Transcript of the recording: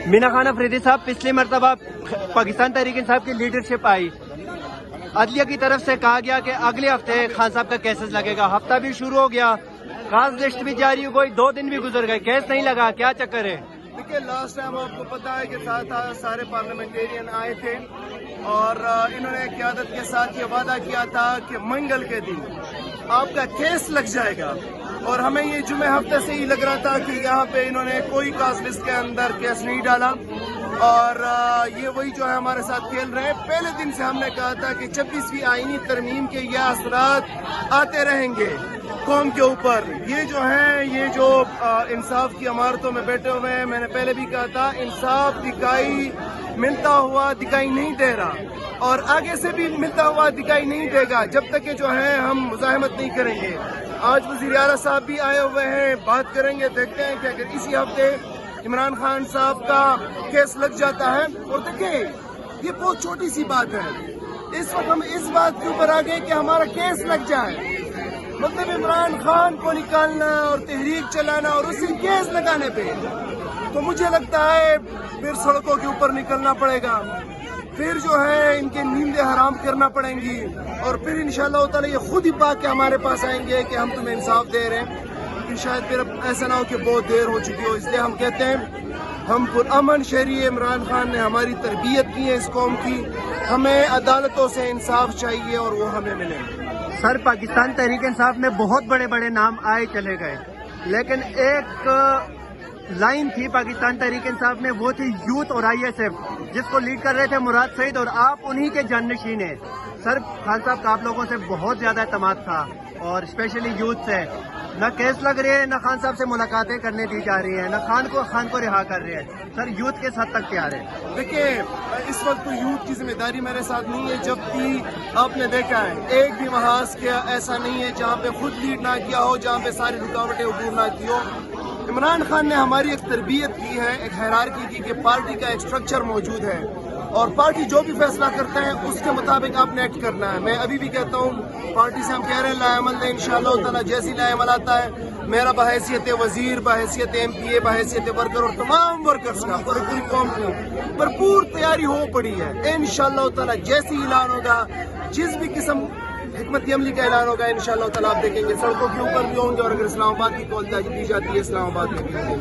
मीना खान अफरीदी साहब, पिछली मरतबा पाकिस्तान तहरीक इंसाफ की लीडरशिप आई, अदलिया की तरफ से कहा गया कि अगले हफ्ते खान साहब का केसेस लगेगा। हफ्ता भी शुरू हो गया, काज लिस्ट भी जारी हो गई, 2 दिन भी गुजर गए, केस नहीं लगा, क्या चक्कर है? देखिए, लास्ट टाइम आपको पता है कि सारे पार्लियामेंटेरियन आए थे और इन्होंने क़यादत के साथ ये वादा किया था कि मंगल के दिन आपका केस लग जाएगा, और हमें ये जुमे हफ्ते से ही लग रहा था कि यहाँ पे इन्होंने कोई काज लिस्ट के अंदर केस नहीं डाला, और ये वही जो है हमारे साथ खेल रहे हैं। पहले दिन से हमने कहा था कि 26वीं आईनी तरमीम के ये असरात आते रहेंगे कौम के ऊपर। ये जो इंसाफ की इमारतों में बैठे हुए हैं, मैंने पहले भी कहा था, इंसाफ मिलता हुआ दिखाई नहीं दे रहा और आगे से भी मिलता हुआ दिखाई नहीं देगा जब तक कि जो है हम मुजाहिमत नहीं करेंगे। आज वज़ीर आला साहब भी आए हुए हैं, बात करेंगे, देखते हैं कि अगर इसी हफ्ते इमरान खान साहब का केस लग जाता है, और देखिए ये बहुत छोटी सी बात है, इस वक्त हम इस बात के ऊपर आ गए कि हमारा केस लग जाए, मतलब इमरान खान को निकालना और तहरीक चलाना और उसी केस लगाने पे, तो मुझे लगता है फिर सड़कों के ऊपर निकलना पड़ेगा, फिर जो है इनके नींदें हराम करना पड़ेंगी, और फिर इंशाअल्लाह ताला ये खुद ही पाक के हमारे पास आएंगे कि हम तुम्हें इंसाफ दे रहे हैं। फिर शायद फिर ऐसा ना हो कि बहुत देर हो चुकी हो, इसलिए हम कहते हैं हम पुरअमन शहरी, इमरान खान ने हमारी तरबियत की है इस कौम की, हमें अदालतों से इंसाफ चाहिए और वो हमें मिले। सर, पाकिस्तान तहरीक इंसाफ में बहुत बड़े बड़े नाम आए चले गए, लेकिन एक लाइन थी पाकिस्तान तहरीक इंसाफ में, वो थी यूथ और ISF, जिसको लीड कर रहे थे मुराद सईद, और आप उन्हीं के जाननशीन हैं। सर, खान साहब का आप लोगों से बहुत ज्यादा एतमाद था, और स्पेशली यूथ से। न केस लग रहे हैं, न खान साहब से मुलाकातें करने दी जा रही हैं, न खान को रिहा कर रहे हैं। सर, यूथ किस हद तक तैयार है? देखिए, इस वक्त तो यूथ की जिम्मेदारी मेरे साथ नहीं है, जबकि आपने देखा है एक भी महाज किया ऐसा नहीं है जहाँ पे खुद लीड ना किया हो, जहाँ पे सारी रुकावटें दूर ना की हो। इमरान खान ने हमारी एक तरबियत की है, एक हायरार्की की, कि पार्टी का एक स्ट्रक्चर मौजूद है और पार्टी जो भी फैसला करता है उसके मुताबिक आपने एक्ट करना है। मैं अभी भी कहता हूँ, पार्टी से हम कह रहे हैं लाएमल दें, इंशाअल्लाह ताला जैसी लाएमल आता है, मेरा बहैसियत वजीर, बहैसियत MPA, बहैसियत वर्कर और तमाम वर्कर्स का पूरी कौम की भरपूर तैयारी हो पड़ी है। इंशाअल्लाह ताला जैसी ऐलान होगा, जिस भी किस्म हिकमत अमली का ऐलान होगा, इंशाअल्लाह ताला आप देखेंगे सड़कों के ऊपर भी होंगे, और अगर इस्लामाबाद की कॉल दी जाती है, इस्लामाबाद में भी होंगे।